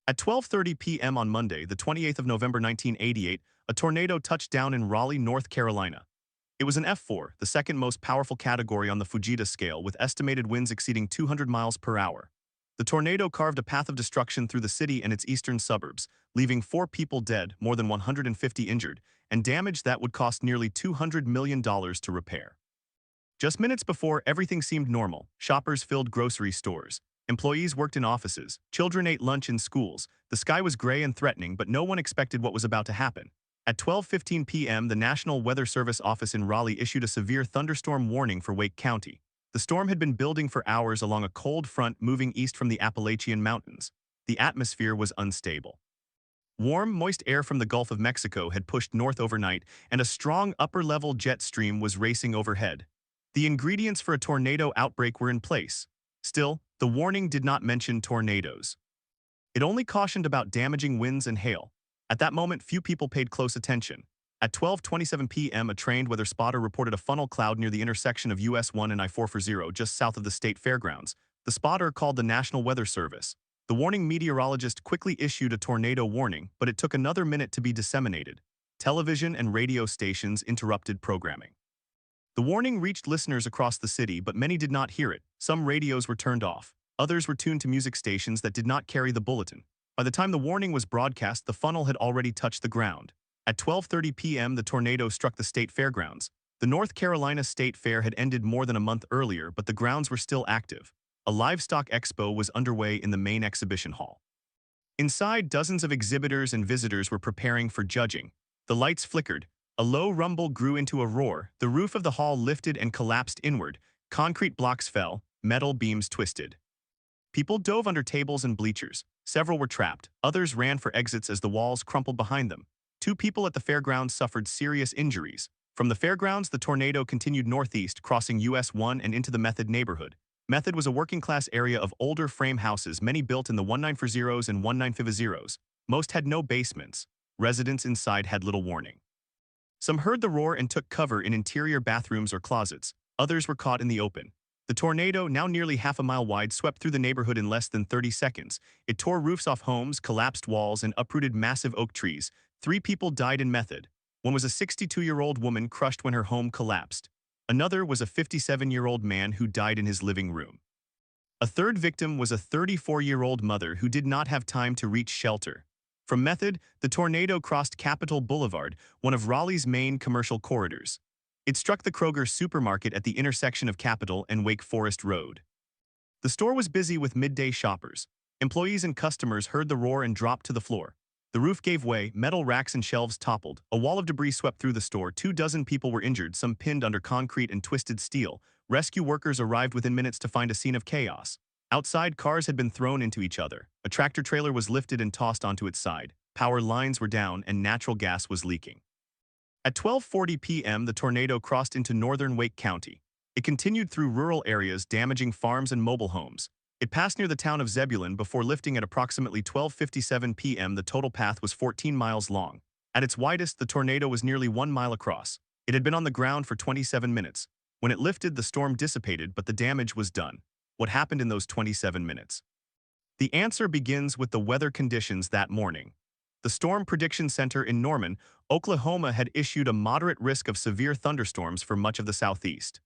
At 12:30 p.m. on Monday, the 28th of November 1988, a tornado touched down in Raleigh, North Carolina. It was an F4, the second most powerful category on the Fujita scale, with estimated winds exceeding 200 miles per hour. The tornado carved a path of destruction through the city and its eastern suburbs, leaving 4 people dead, more than 150 injured, and damage that would cost nearly $200 million to repair. Just minutes before, everything seemed normal. Shoppers filled grocery stores. Employees worked in offices. Children ate lunch in schools. The sky was gray and threatening, but no one expected what was about to happen. At 12:15 p.m., the National Weather Service office in Raleigh issued a severe thunderstorm warning for Wake County. The storm had been building for hours along a cold front moving east from the Appalachian Mountains. The atmosphere was unstable. Warm, moist air from the Gulf of Mexico had pushed north overnight, and a strong upper-level jet stream was racing overhead. The ingredients for a tornado outbreak were in place. Still, the warning did not mention tornadoes. It only cautioned about damaging winds and hail. At that moment, few people paid close attention. At 12:27 p.m., a trained weather spotter reported a funnel cloud near the intersection of US 1 and I-440 just south of the state fairgrounds. The spotter called the National Weather Service. The warning meteorologist quickly issued a tornado warning, but it took another minute to be disseminated. Television and radio stations interrupted programming. The warning reached listeners across the city, but many did not hear it. Some radios were turned off. Others were tuned to music stations that did not carry the bulletin. By the time the warning was broadcast, the funnel had already touched the ground. At 12:30 p.m., the tornado struck the state fairgrounds. The North Carolina State Fair had ended more than a month earlier, but the grounds were still active. A livestock expo was underway in the main exhibition hall. Inside, dozens of exhibitors and visitors were preparing for judging. The lights flickered. A low rumble grew into a roar. The roof of the hall lifted and collapsed inward. Concrete blocks fell. Metal beams twisted. People dove under tables and bleachers. Several were trapped. Others ran for exits as the walls crumpled behind them. 2 people at the fairgrounds suffered serious injuries. From the fairgrounds, the tornado continued northeast, crossing US 1 and into the Method neighborhood. Method was a working-class area of older frame houses, many built in the 1940s and 1950s. Most had no basements. Residents inside had little warning. Some heard the roar and took cover in interior bathrooms or closets. Others were caught in the open. The tornado, now nearly half a mile wide, swept through the neighborhood in less than 30 seconds. It tore roofs off homes, collapsed walls, and uprooted massive oak trees. 3 people died in Method. One was a 62-year-old woman crushed when her home collapsed. Another was a 57-year-old man who died in his living room. A third victim was a 34-year-old mother who did not have time to reach shelter. From Method, the tornado crossed Capitol Boulevard, one of Raleigh's main commercial corridors. It struck the Kroger supermarket at the intersection of Capitol and Wake Forest Road. The store was busy with midday shoppers. Employees and customers heard the roar and dropped to the floor. The roof gave way, metal racks and shelves toppled. A wall of debris swept through the store. 24 people were injured, some pinned under concrete and twisted steel. Rescue workers arrived within minutes to find a scene of chaos. Outside, cars had been thrown into each other. A tractor trailer was lifted and tossed onto its side. Power lines were down and natural gas was leaking. At 12:40 p.m., the tornado crossed into northern Wake County. It continued through rural areas, damaging farms and mobile homes. It passed near the town of Zebulon before lifting at approximately 12:57 p.m. The total path was 14 miles long. At its widest, the tornado was nearly 1 mile across. It had been on the ground for 27 minutes. When it lifted, the storm dissipated, but the damage was done. What happened in those 27 minutes? The answer begins with the weather conditions that morning. The Storm Prediction Center in Norman, Oklahoma had issued a moderate risk of severe thunderstorms for much of the southeast.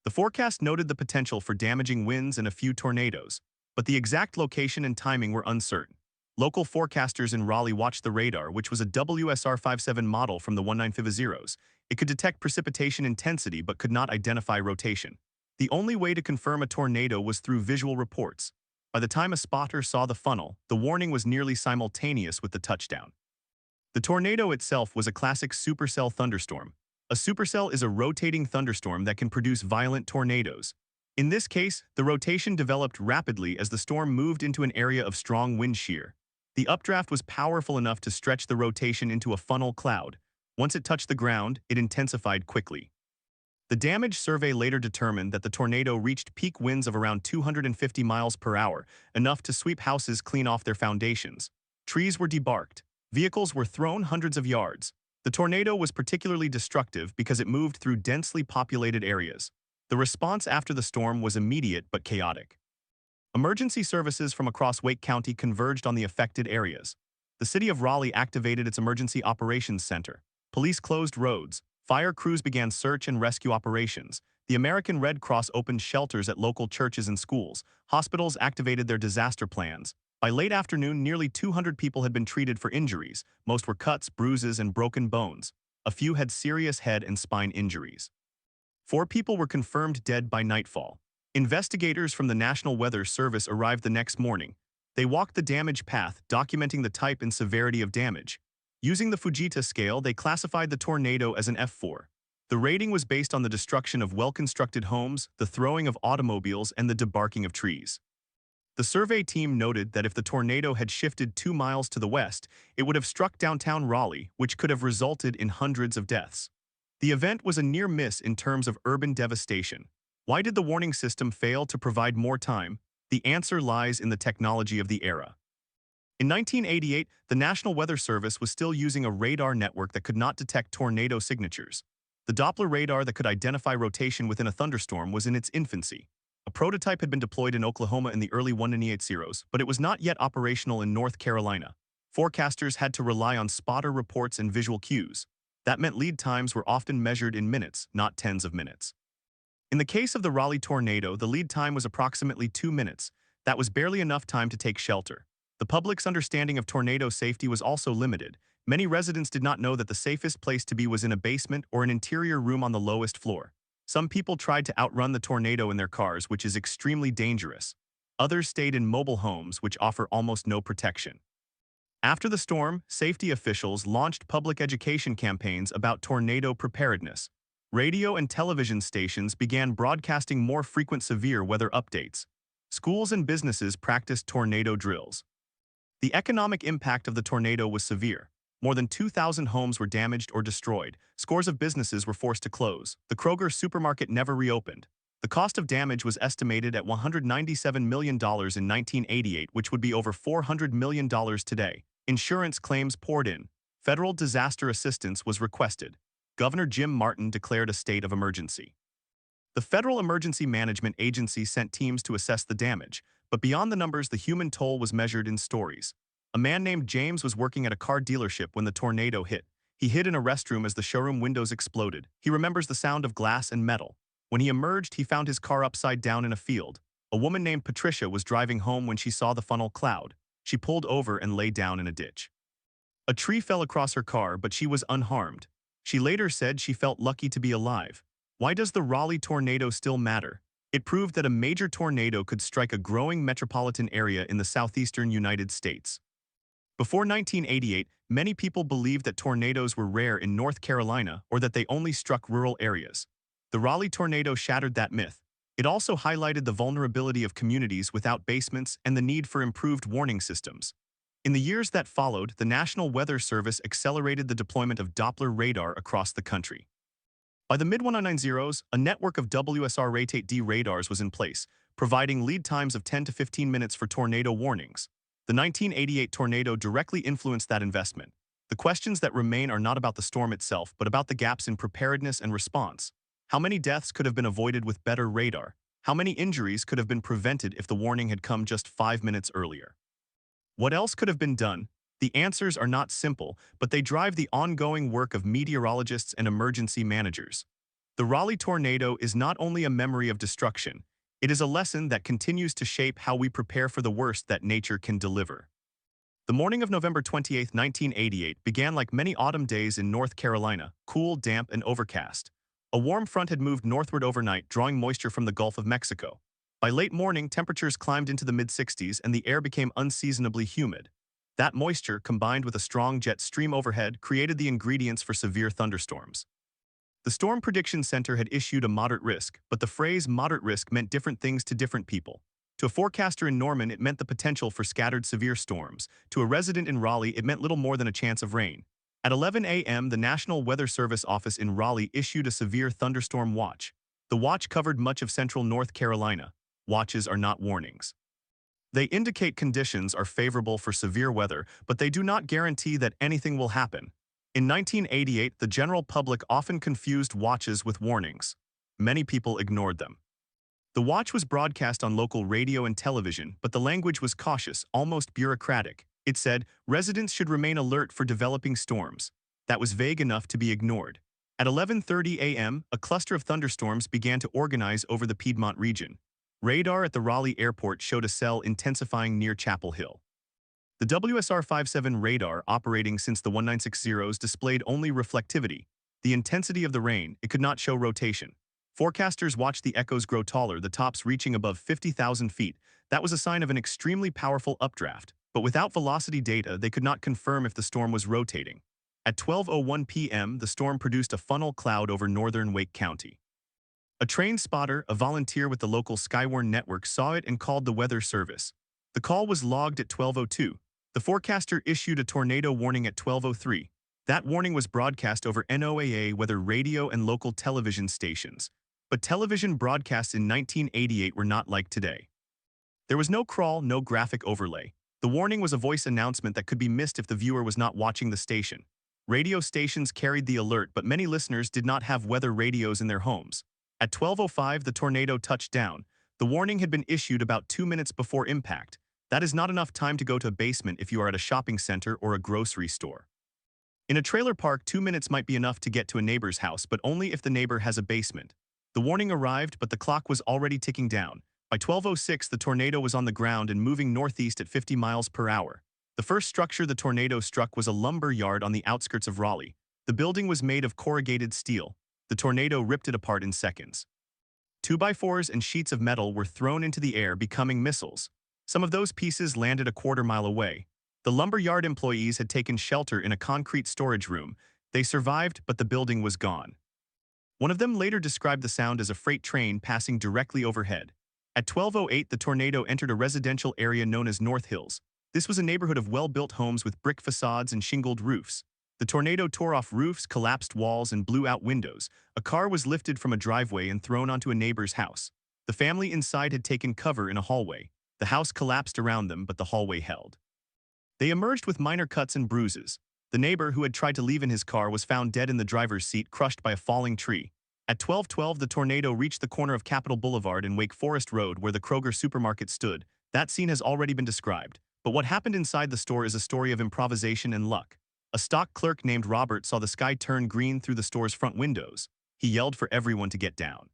The forecast noted the potential for damaging winds and a few tornadoes, but the exact location and timing were uncertain. Local forecasters in Raleigh watched the radar, which was a WSR-57 model from the 1950s. It could detect precipitation intensity but could not identify rotation. The only way to confirm a tornado was through visual reports. By the time a spotter saw the funnel, the warning was nearly simultaneous with the touchdown. The tornado itself was a classic supercell thunderstorm. A supercell is a rotating thunderstorm that can produce violent tornadoes. In this case, the rotation developed rapidly as the storm moved into an area of strong wind shear. The updraft was powerful enough to stretch the rotation into a funnel cloud. Once it touched the ground, it intensified quickly. The damage survey later determined that the tornado reached peak winds of around 250 miles per hour, enough to sweep houses clean off their foundations. Trees were debarked. Vehicles were thrown hundreds of yards. The tornado was particularly destructive because it moved through densely populated areas. The response after the storm was immediate but chaotic. Emergency services from across Wake County converged on the affected areas. The city of Raleigh activated its Emergency Operations Center. Police closed roads. Fire crews began search and rescue operations. The American Red Cross opened shelters at local churches and schools. Hospitals activated their disaster plans. By late afternoon, nearly 200 people had been treated for injuries. Most were cuts, bruises, and broken bones. A few had serious head and spine injuries. 4 people were confirmed dead by nightfall. Investigators from the National Weather Service arrived the next morning. They walked the damage path, documenting the type and severity of damage. Using the Fujita scale, they classified the tornado as an F4. The rating was based on the destruction of well-constructed homes, the throwing of automobiles, and the debarking of trees. The survey team noted that if the tornado had shifted 2 miles to the west, it would have struck downtown Raleigh, which could have resulted in hundreds of deaths. The event was a near miss in terms of urban devastation. Why did the warning system fail to provide more time? The answer lies in the technology of the era. In 1988, the National Weather Service was still using a radar network that could not detect tornado signatures. The Doppler radar that could identify rotation within a thunderstorm was in its infancy. A prototype had been deployed in Oklahoma in the early 1980s, but it was not yet operational in North Carolina. Forecasters had to rely on spotter reports and visual cues. That meant lead times were often measured in minutes, not tens of minutes. In the case of the Raleigh tornado, the lead time was approximately 2 minutes. That was barely enough time to take shelter. The public's understanding of tornado safety was also limited. Many residents did not know that the safest place to be was in a basement or an interior room on the lowest floor. Some people tried to outrun the tornado in their cars, which is extremely dangerous. Others stayed in mobile homes, which offer almost no protection. After the storm, safety officials launched public education campaigns about tornado preparedness. Radio and television stations began broadcasting more frequent severe weather updates. Schools and businesses practiced tornado drills. The economic impact of the tornado was severe. More than 2,000 homes were damaged or destroyed. Scores of businesses were forced to close. The Kroger supermarket never reopened. The cost of damage was estimated at $197 million in 1988, which would be over $400 million today. Insurance claims poured in. Federal disaster assistance was requested. Governor Jim Martin declared a state of emergency. The Federal Emergency Management Agency sent teams to assess the damage, but beyond the numbers, the human toll was measured in stories. A man named James was working at a car dealership when the tornado hit. He hid in a restroom as the showroom windows exploded. He remembers the sound of glass and metal. When he emerged, he found his car upside down in a field. A woman named Patricia was driving home when she saw the funnel cloud. She pulled over and lay down in a ditch. A tree fell across her car, but she was unharmed. She later said she felt lucky to be alive. Why does the Raleigh tornado still matter? It proved that a major tornado could strike a growing metropolitan area in the southeastern United States. Before 1988, many people believed that tornadoes were rare in North Carolina or that they only struck rural areas. The Raleigh tornado shattered that myth. It also highlighted the vulnerability of communities without basements and the need for improved warning systems. In the years that followed, the National Weather Service accelerated the deployment of Doppler radar across the country. By the mid-1990s, a network of WSR Rate-8D radars was in place, providing lead times of 10 to 15 minutes for tornado warnings. The 1988 tornado directly influenced that investment. The questions that remain are not about the storm itself, but about the gaps in preparedness and response. How many deaths could have been avoided with better radar? How many injuries could have been prevented if the warning had come just 5 minutes earlier? What else could have been done? The answers are not simple, but they drive the ongoing work of meteorologists and emergency managers. The Raleigh tornado is not only a memory of destruction, it is a lesson that continues to shape how we prepare for the worst that nature can deliver. The morning of November 28, 1988 began like many autumn days in North Carolina, cool, damp, and overcast. A warm front had moved northward overnight, drawing moisture from the Gulf of Mexico. By late morning, temperatures climbed into the mid-60s and the air became unseasonably humid. That moisture, combined with a strong jet stream overhead, created the ingredients for severe thunderstorms. The Storm Prediction Center had issued a moderate risk, but the phrase moderate risk meant different things to different people. To a forecaster in Norman, it meant the potential for scattered severe storms. To a resident in Raleigh, it meant little more than a chance of rain. At 11 a.m., the National Weather Service office in Raleigh issued a severe thunderstorm watch. The watch covered much of central North Carolina. Watches are not warnings. They indicate conditions are favorable for severe weather, but they do not guarantee that anything will happen. In 1988, the general public often confused watches with warnings. Many people ignored them. The watch was broadcast on local radio and television, but the language was cautious, almost bureaucratic. It said, residents should remain alert for developing storms. That was vague enough to be ignored. At 11:30 a.m., a cluster of thunderstorms began to organize over the Piedmont region. Radar at the Raleigh airport showed a cell intensifying near Chapel Hill. The WSR-57 radar, operating since the 1960s, displayed only reflectivity. The intensity of the rain, it could not show rotation. Forecasters watched the echoes grow taller, the tops reaching above 50,000 feet. That was a sign of an extremely powerful updraft. But without velocity data, they could not confirm if the storm was rotating. At 12:01 p.m., the storm produced a funnel cloud over northern Wake County. A train spotter, a volunteer with the local Skywarn network, saw it and called the weather service. The call was logged at 12:02. The forecaster issued a tornado warning at 12:03. That warning was broadcast over NOAA weather radio and local television stations. But television broadcasts in 1988 were not like today. There was no crawl, no graphic overlay. The warning was a voice announcement that could be missed if the viewer was not watching the station. Radio stations carried the alert, but many listeners did not have weather radios in their homes. At 12:05, the tornado touched down. The warning had been issued about 2 minutes before impact. That is not enough time to go to a basement if you are at a shopping center or a grocery store. In a trailer park, 2 minutes might be enough to get to a neighbor's house, but only if the neighbor has a basement. The warning arrived, but the clock was already ticking down. By 12:06, the tornado was on the ground and moving northeast at 50 miles per hour. The first structure the tornado struck was a lumber yard on the outskirts of Raleigh. The building was made of corrugated steel. The tornado ripped it apart in seconds. 2x4s and sheets of metal were thrown into the air, becoming missiles. Some of those pieces landed a quarter-mile away. The lumberyard employees had taken shelter in a concrete storage room. They survived, but the building was gone. One of them later described the sound as a freight train passing directly overhead. At 12:08, the tornado entered a residential area known as North Hills. This was a neighborhood of well-built homes with brick facades and shingled roofs. The tornado tore off roofs, collapsed walls, and blew out windows. A car was lifted from a driveway and thrown onto a neighbor's house. The family inside had taken cover in a hallway. The house collapsed around them, but the hallway held. They emerged with minor cuts and bruises. The neighbor, who had tried to leave in his car, was found dead in the driver's seat, crushed by a falling tree. At 12:12, the tornado reached the corner of Capitol Boulevard and Wake Forest Road, where the Kroger supermarket stood. That scene has already been described. But what happened inside the store is a story of improvisation and luck. A stock clerk named Robert saw the sky turn green through the store's front windows. He yelled for everyone to get down.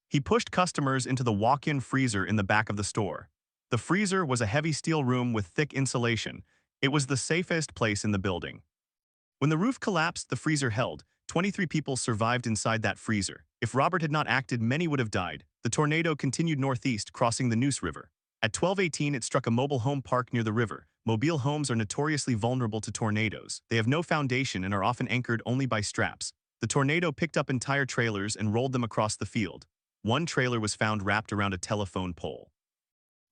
He pushed customers into the walk-in freezer in the back of the store. The freezer was a heavy steel room with thick insulation. It was the safest place in the building. When the roof collapsed, the freezer held. 23 people survived inside that freezer. If Robert had not acted, many would have died. The tornado continued northeast, crossing the Neuse River. At 12:18, it struck a mobile home park near the river. Mobile homes are notoriously vulnerable to tornadoes. They have no foundation and are often anchored only by straps. The tornado picked up entire trailers and rolled them across the field. One trailer was found wrapped around a telephone pole.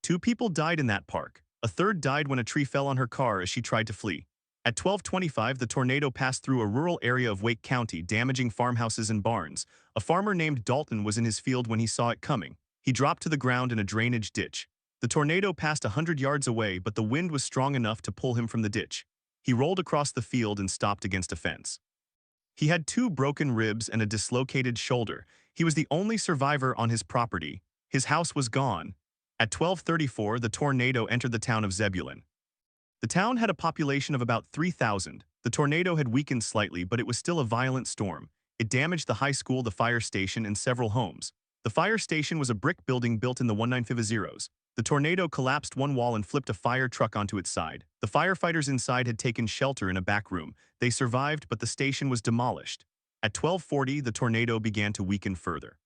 2 people died in that park. A third died when a tree fell on her car as she tried to flee. At 12:25, the tornado passed through a rural area of Wake County, damaging farmhouses and barns. A farmer named Dalton was in his field when he saw it coming. He dropped to the ground in a drainage ditch. The tornado passed 100 yards away, but the wind was strong enough to pull him from the ditch. He rolled across the field and stopped against a fence. He had 2 broken ribs and a dislocated shoulder. He was the only survivor on his property. His house was gone. At 12:34, the tornado entered the town of Zebulon. The town had a population of about 3,000. The tornado had weakened slightly, but it was still a violent storm. It damaged the high school, the fire station, and several homes. The fire station was a brick building built in the 1950s. The tornado collapsed one wall and flipped a fire truck onto its side. The firefighters inside had taken shelter in a back room. They survived, but the station was demolished. At 12:40, the tornado began to weaken further.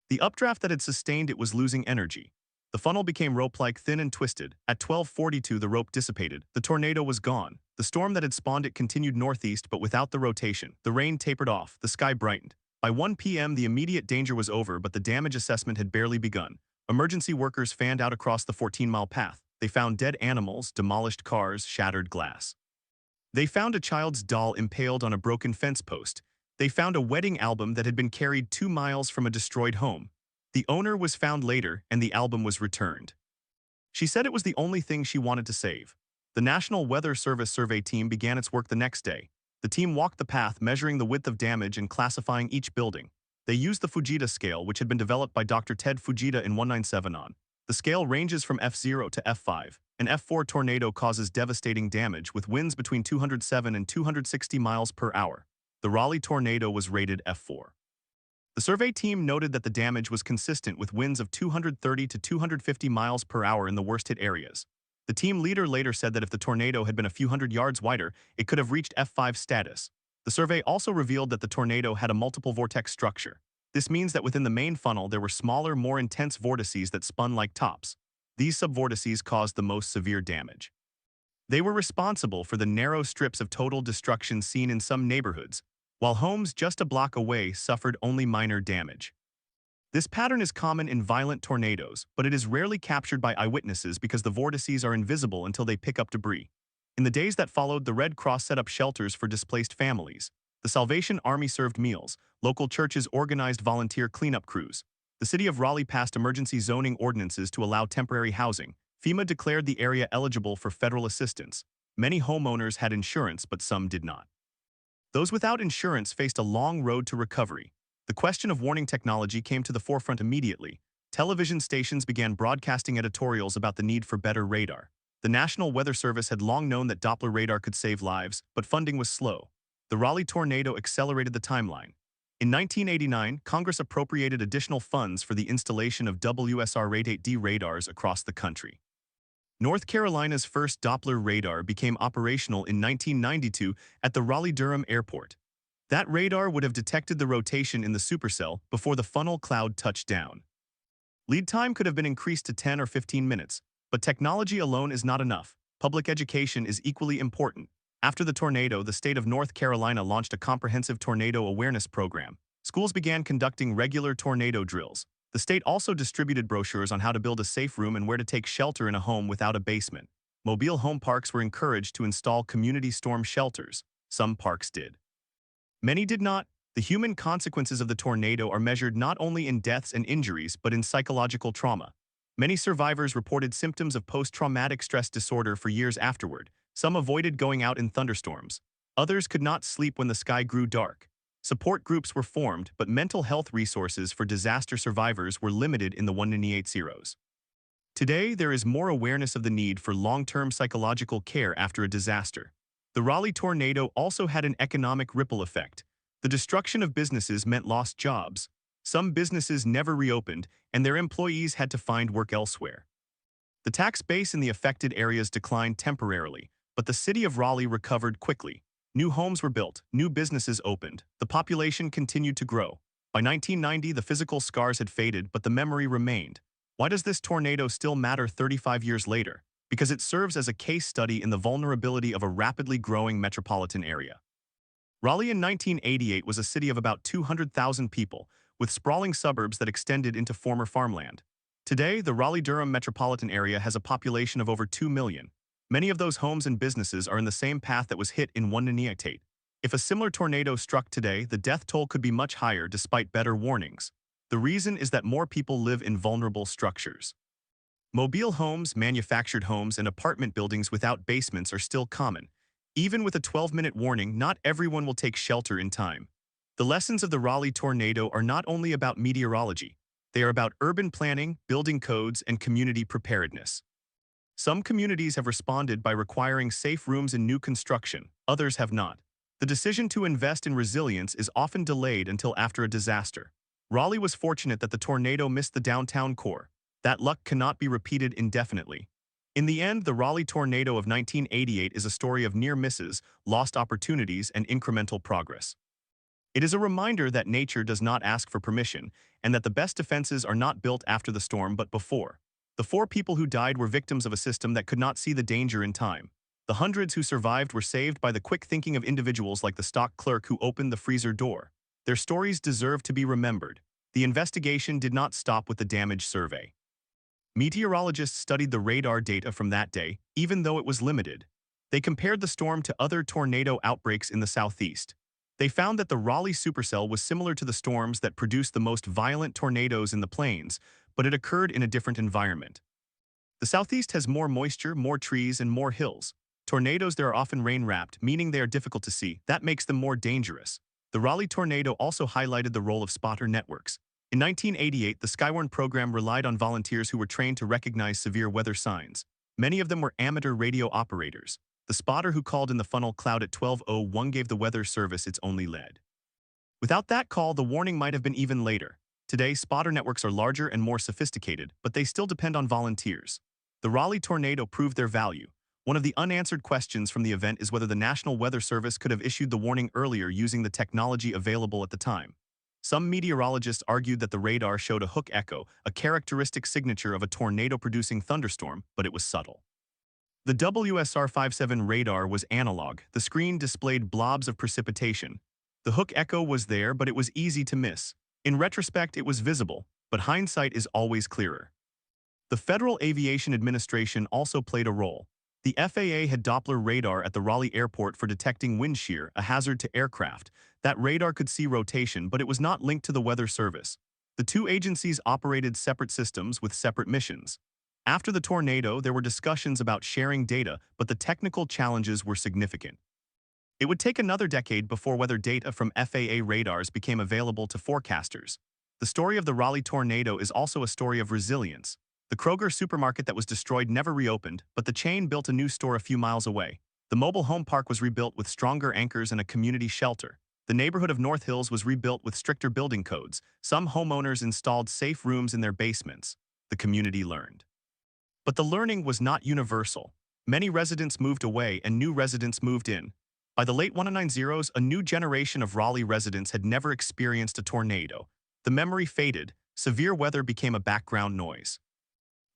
The updraft that had sustained it was losing energy. The funnel became rope-like, thin and twisted. At 12:42, the rope dissipated. The tornado was gone. The storm that had spawned it continued northeast, but without the rotation. The rain tapered off. The sky brightened. By 1 p.m., the immediate danger was over, but the damage assessment had barely begun. Emergency workers fanned out across the 14-mile path. They found dead animals, demolished cars, shattered glass. They found a child's doll impaled on a broken fence post. They found a wedding album that had been carried 2 miles from a destroyed home. The owner was found later, and the album was returned. She said it was the only thing she wanted to save. The National Weather Service survey team began its work the next day. The team walked the path, measuring the width of damage and classifying each building. They used the Fujita scale, which had been developed by Dr. Ted Fujita in 197 on. The scale ranges from F0 to F5. An F4 tornado causes devastating damage with winds between 207 and 260 miles per hour. The Raleigh Tornado was rated F4. The survey team noted that the damage was consistent with winds of 230 to 250 miles per hour in the worst-hit areas. The team leader later said that if the tornado had been a few hundred yards wider, it could have reached F5 status. The survey also revealed that the tornado had a multiple vortex structure. This means that within the main funnel there were smaller, more intense vortices that spun like tops. These subvortices caused the most severe damage. They were responsible for the narrow strips of total destruction seen in some neighborhoods, while homes just a block away suffered only minor damage. This pattern is common in violent tornadoes, but it is rarely captured by eyewitnesses because the vortices are invisible until they pick up debris. In the days that followed, the Red Cross set up shelters for displaced families. The Salvation Army served meals. Local churches organized volunteer cleanup crews. The city of Raleigh passed emergency zoning ordinances to allow temporary housing. FEMA declared the area eligible for federal assistance. Many homeowners had insurance, but some did not. Those without insurance faced a long road to recovery. The question of warning technology came to the forefront immediately. Television stations began broadcasting editorials about the need for better radar. The National Weather Service had long known that Doppler radar could save lives, but funding was slow. The Raleigh tornado accelerated the timeline. In 1989, Congress appropriated additional funds for the installation of WSR-8D radars across the country. North Carolina's first Doppler radar became operational in 1992 at the Raleigh-Durham Airport. That radar would have detected the rotation in the supercell before the funnel cloud touched down. Lead time could have been increased to 10 or 15 minutes, but technology alone is not enough. Public education is equally important. After the tornado, the state of North Carolina launched a comprehensive tornado awareness program. Schools began conducting regular tornado drills. The state also distributed brochures on how to build a safe room and where to take shelter in a home without a basement. Mobile home parks were encouraged to install community storm shelters. Some parks did. Many did not. The human consequences of the tornado are measured not only in deaths and injuries, but in psychological trauma. Many survivors reported symptoms of post-traumatic stress disorder for years afterward. Some avoided going out in thunderstorms. Others could not sleep when the sky grew dark. Support groups were formed, but mental health resources for disaster survivors were limited in the 180s. Today, there is more awareness of the need for long-term psychological care after a disaster. The Raleigh tornado also had an economic ripple effect. The destruction of businesses meant lost jobs. Some businesses never reopened, and their employees had to find work elsewhere. The tax base in the affected areas declined temporarily, but the city of Raleigh recovered quickly. New homes were built, new businesses opened, the population continued to grow. By 1990, the physical scars had faded, but the memory remained. Why does this tornado still matter 35 years later? Because it serves as a case study in the vulnerability of a rapidly growing metropolitan area. Raleigh in 1988 was a city of about 200,000 people, with sprawling suburbs that extended into former farmland. Today, the Raleigh-Durham metropolitan area has a population of over 2 million. Many of those homes and businesses are in the same path that was hit in 198. If a similar tornado struck today, the death toll could be much higher despite better warnings. The reason is that more people live in vulnerable structures. Mobile homes, manufactured homes, and apartment buildings without basements are still common. Even with a 12-minute warning, not everyone will take shelter in time. The lessons of the Raleigh tornado are not only about meteorology. They are about urban planning, building codes, and community preparedness. Some communities have responded by requiring safe rooms in new construction, others have not. The decision to invest in resilience is often delayed until after a disaster. Raleigh was fortunate that the tornado missed the downtown core. That luck cannot be repeated indefinitely. In the end, the Raleigh tornado of 1988 is a story of near misses, lost opportunities, and incremental progress. It is a reminder that nature does not ask for permission, and that the best defenses are not built after the storm but before. The 4 people who died were victims of a system that could not see the danger in time. The hundreds who survived were saved by the quick thinking of individuals like the stock clerk who opened the freezer door. Their stories deserve to be remembered. The investigation did not stop with the damage survey. Meteorologists studied the radar data from that day, even though it was limited. They compared the storm to other tornado outbreaks in the southeast. They found that the Raleigh supercell was similar to the storms that produced the most violent tornadoes in the plains, but it occurred in a different environment. The southeast has more moisture, more trees, and more hills. Tornadoes there are often rain-wrapped, meaning they are difficult to see. That makes them more dangerous. The Raleigh Tornado also highlighted the role of spotter networks. In 1988, the Skywarn program relied on volunteers who were trained to recognize severe weather signs. Many of them were amateur radio operators. The spotter who called in the funnel cloud at 12:01 gave the weather service its only lead. Without that call, the warning might have been even later. Today, spotter networks are larger and more sophisticated, but they still depend on volunteers. The Raleigh Tornado proved their value. One of the unanswered questions from the event is whether the National Weather Service could have issued the warning earlier using the technology available at the time. Some meteorologists argued that the radar showed a hook echo, a characteristic signature of a tornado-producing thunderstorm, but it was subtle. The WSR-57 radar was analog. The screen displayed blobs of precipitation. The hook echo was there, but it was easy to miss. In retrospect, it was visible, but hindsight is always clearer. The Federal Aviation Administration also played a role. The FAA had Doppler radar at the Raleigh Airport for detecting wind shear, a hazard to aircraft. That radar could see rotation, but it was not linked to the Weather Service. The two agencies operated separate systems with separate missions. After the tornado, there were discussions about sharing data, but the technical challenges were significant. It would take another decade before weather data from FAA radars became available to forecasters. The story of the Raleigh Tornado is also a story of resilience. The Kroger supermarket that was destroyed never reopened, but the chain built a new store a few miles away. The mobile home park was rebuilt with stronger anchors and a community shelter. The neighborhood of North Hills was rebuilt with stricter building codes. Some homeowners installed safe rooms in their basements. The community learned. But the learning was not universal. Many residents moved away and new residents moved in. By the late 1990s, a new generation of Raleigh residents had never experienced a tornado. The memory faded. Severe weather became a background noise.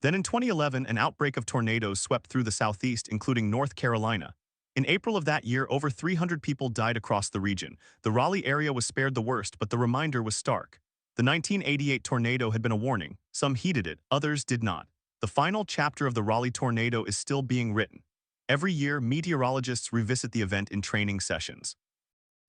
Then in 2011, an outbreak of tornadoes swept through the southeast, including North Carolina. In April of that year, over 300 people died across the region. The Raleigh area was spared the worst, but the reminder was stark. The 1988 tornado had been a warning. Some heeded it, others did not. The final chapter of the Raleigh tornado is still being written. Every year, meteorologists revisit the event in training sessions.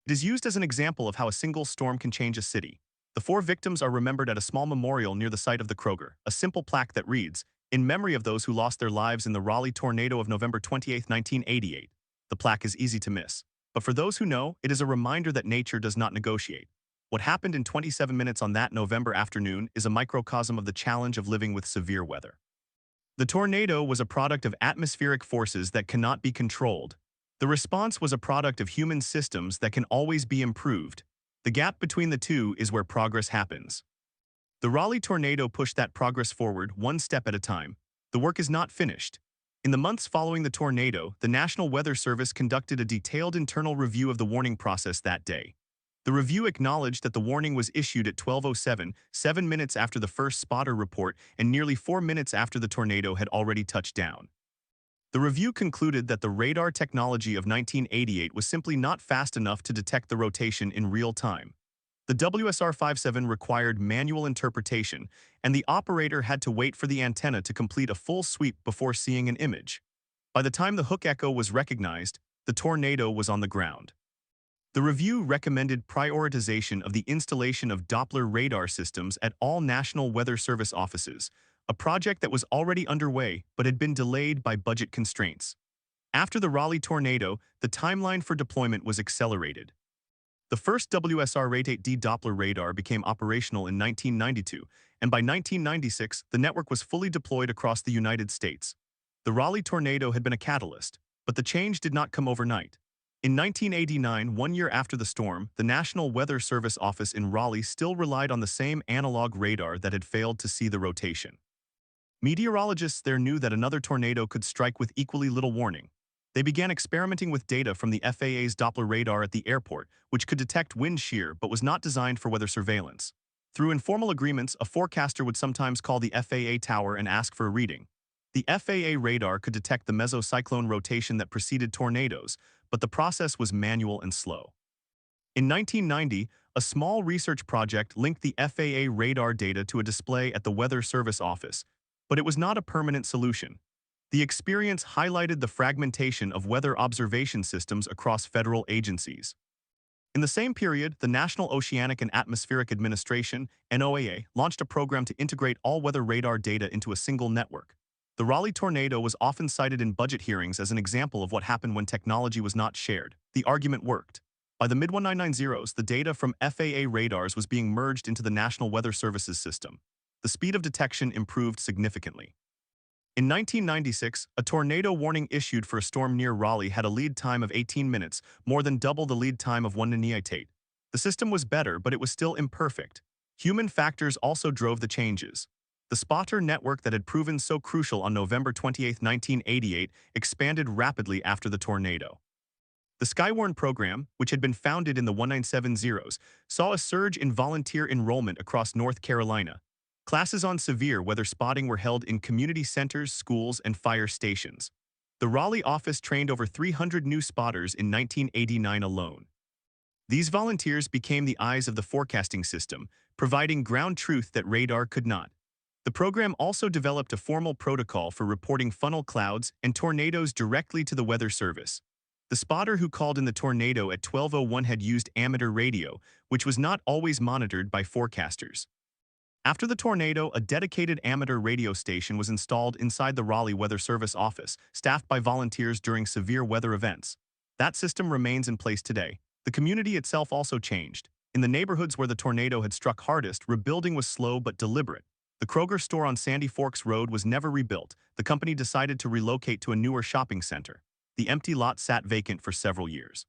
It is used as an example of how a single storm can change a city. The 4 victims are remembered at a small memorial near the site of the Kroger, a simple plaque that reads, "In memory of those who lost their lives in the Raleigh tornado of November 28, 1988. The plaque is easy to miss. But for those who know, it is a reminder that nature does not negotiate. What happened in 27 minutes on that November afternoon is a microcosm of the challenge of living with severe weather. The tornado was a product of atmospheric forces that cannot be controlled. The response was a product of human systems that can always be improved. The gap between the two is where progress happens. The Raleigh tornado pushed that progress forward one step at a time. The work is not finished. In the months following the tornado, the National Weather Service conducted a detailed internal review of the warning process that day. The review acknowledged that the warning was issued at 12:07, 7 minutes after the first spotter report and nearly 4 minutes after the tornado had already touched down. The review concluded that the radar technology of 1988 was simply not fast enough to detect the rotation in real time. The WSR-57 required manual interpretation, and the operator had to wait for the antenna to complete a full sweep before seeing an image. By the time the hook echo was recognized, the tornado was on the ground. The review recommended prioritization of the installation of Doppler radar systems at all National Weather Service offices, a project that was already underway but had been delayed by budget constraints. After the Raleigh tornado, the timeline for deployment was accelerated. The first WSR-8D Doppler radar became operational in 1992, and by 1996, the network was fully deployed across the United States. The Raleigh tornado had been a catalyst, but the change did not come overnight. In 1989, 1 year after the storm, the National Weather Service office in Raleigh still relied on the same analog radar that had failed to see the rotation. Meteorologists there knew that another tornado could strike with equally little warning. They began experimenting with data from the FAA's Doppler radar at the airport, which could detect wind shear but was not designed for weather surveillance. Through informal agreements, a forecaster would sometimes call the FAA tower and ask for a reading. The FAA radar could detect the mesocyclone rotation that preceded tornadoes, but the process was manual and slow. In 1990, a small research project linked the FAA radar data to a display at the Weather Service office, but it was not a permanent solution. The experience highlighted the fragmentation of weather observation systems across federal agencies. In the same period, the National Oceanic and Atmospheric Administration, NOAA, launched a program to integrate all weather radar data into a single network. The Raleigh tornado was often cited in budget hearings as an example of what happened when technology was not shared. The argument worked. By the mid-1990s, the data from FAA radars was being merged into the National Weather Service's system. The speed of detection improved significantly. In 1996, a tornado warning issued for a storm near Raleigh had a lead time of 18 minutes, more than double the lead time of one Naniite. The system was better, but it was still imperfect. Human factors also drove the changes. The spotter network that had proven so crucial on November 28, 1988, expanded rapidly after the tornado. The Skywarn program, which had been founded in the 1970s, saw a surge in volunteer enrollment across North Carolina. Classes on severe weather spotting were held in community centers, schools, and fire stations. The Raleigh office trained over 300 new spotters in 1989 alone. These volunteers became the eyes of the forecasting system, providing ground truth that radar could not. The program also developed a formal protocol for reporting funnel clouds and tornadoes directly to the Weather Service. The spotter who called in the tornado at 12:01 had used amateur radio, which was not always monitored by forecasters. After the tornado, a dedicated amateur radio station was installed inside the Raleigh Weather Service office, staffed by volunteers during severe weather events. That system remains in place today. The community itself also changed. In the neighborhoods where the tornado had struck hardest, rebuilding was slow but deliberate. The Kroger store on Sandy Forks Road was never rebuilt. The company decided to relocate to a newer shopping center. The empty lot sat vacant for several years.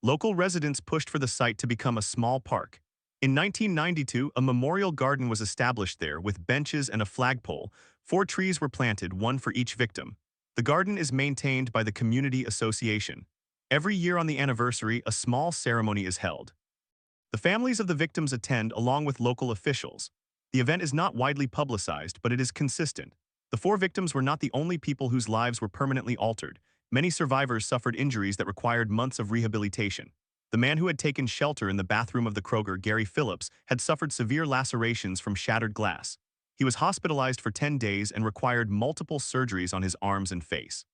Local residents pushed for the site to become a small park. In 1992, a memorial garden was established there with benches and a flagpole. 4 trees were planted, one for each victim. The garden is maintained by the community association. Every year on the anniversary, a small ceremony is held. The families of the victims attend along with local officials. The event is not widely publicized, but it is consistent. The 4 victims were not the only people whose lives were permanently altered. Many survivors suffered injuries that required months of rehabilitation. The man who had taken shelter in the bathroom of the Kroger, Gary Phillips, had suffered severe lacerations from shattered glass. He was hospitalized for 10 days and required multiple surgeries on his arms and face.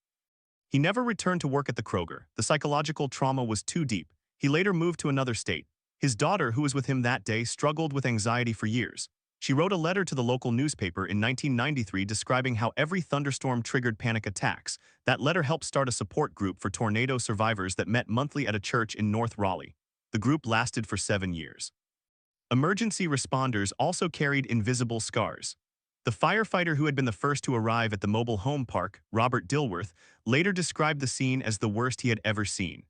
He never returned to work at the Kroger. The psychological trauma was too deep. He later moved to another state. His daughter, who was with him that day, struggled with anxiety for years. She wrote a letter to the local newspaper in 1993 describing how every thunderstorm triggered panic attacks. That letter helped start a support group for tornado survivors that met monthly at a church in North Raleigh. The group lasted for 7 years. Emergency responders also carried invisible scars. The firefighter who had been the first to arrive at the mobile home park, Robert Dilworth, later described the scene as the worst he had ever seen.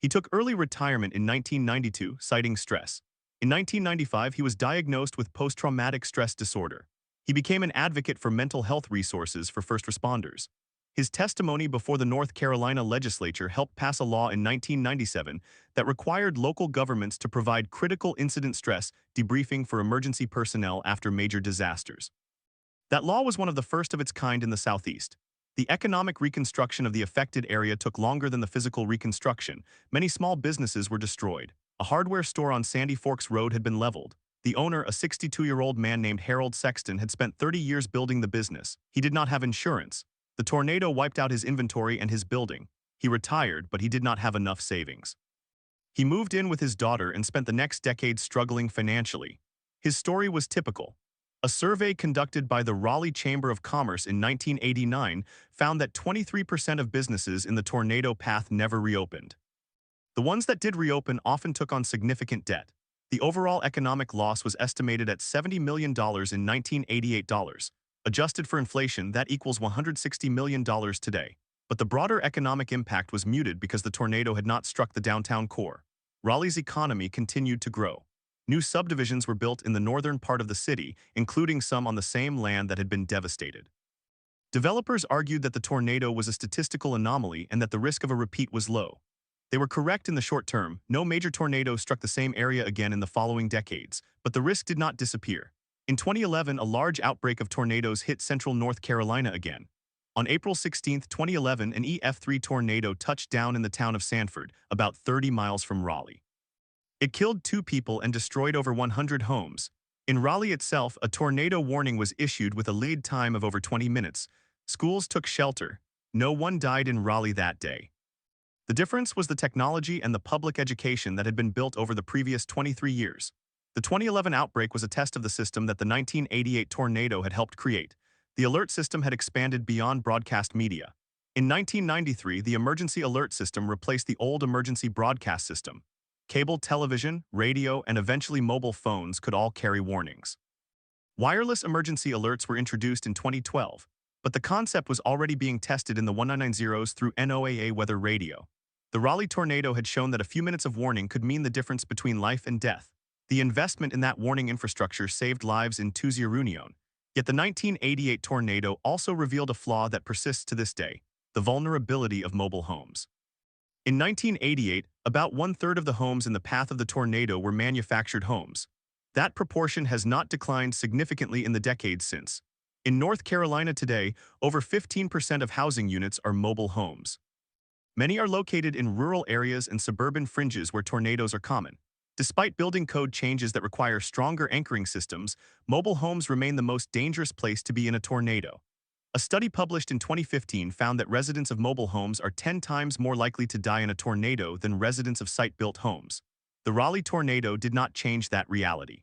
He took early retirement in 1992, citing stress. In 1995, he was diagnosed with post-traumatic stress disorder. He became an advocate for mental health resources for first responders. His testimony before the North Carolina legislature helped pass a law in 1997 that required local governments to provide critical incident stress debriefing for emergency personnel after major disasters. That law was one of the first of its kind in the Southeast. The economic reconstruction of the affected area took longer than the physical reconstruction. Many small businesses were destroyed. A hardware store on Sandy Forks Road had been leveled. The owner, a 62-year-old man named Harold Sexton, had spent 30 years building the business. He did not have insurance. The tornado wiped out his inventory and his building. He retired, but he did not have enough savings. He moved in with his daughter and spent the next decade struggling financially. His story was typical. A survey conducted by the Raleigh Chamber of Commerce in 1989 found that 23% of businesses in the tornado path never reopened. The ones that did reopen often took on significant debt. The overall economic loss was estimated at $70 million in 1988 dollars. Adjusted for inflation, that equals $160 million today. But the broader economic impact was muted because the tornado had not struck the downtown core. Raleigh's economy continued to grow. New subdivisions were built in the northern part of the city, including some on the same land that had been devastated. Developers argued that the tornado was a statistical anomaly and that the risk of a repeat was low. They were correct in the short term. No major tornado struck the same area again in the following decades, but the risk did not disappear. In 2011, a large outbreak of tornadoes hit central North Carolina again. On April 16, 2011, an EF3 tornado touched down in the town of Sanford, about 30 miles from Raleigh. It killed 2 people and destroyed over 100 homes. In Raleigh itself, a tornado warning was issued with a lead time of over 20 minutes. Schools took shelter. No one died in Raleigh that day. The difference was the technology and the public education that had been built over the previous 23 years. The 2011 outbreak was a test of the system that the 1988 tornado had helped create. The alert system had expanded beyond broadcast media. In 1993, the emergency alert system replaced the old emergency broadcast system. Cable television, radio, and eventually mobile phones could all carry warnings. Wireless emergency alerts were introduced in 2012, but the concept was already being tested in the 1990s through NOAA weather radio. The Raleigh tornado had shown that a few minutes of warning could mean the difference between life and death. The investment in that warning infrastructure saved lives in Tucson. Yet the 1988 tornado also revealed a flaw that persists to this day: the vulnerability of mobile homes. In 1988, about one-third of the homes in the path of the tornado were manufactured homes. That proportion has not declined significantly in the decades since. In North Carolina today, over 15% of housing units are mobile homes. Many are located in rural areas and suburban fringes where tornadoes are common. Despite building code changes that require stronger anchoring systems, mobile homes remain the most dangerous place to be in a tornado. A study published in 2015 found that residents of mobile homes are 10 times more likely to die in a tornado than residents of site-built homes. The Raleigh tornado did not change that reality.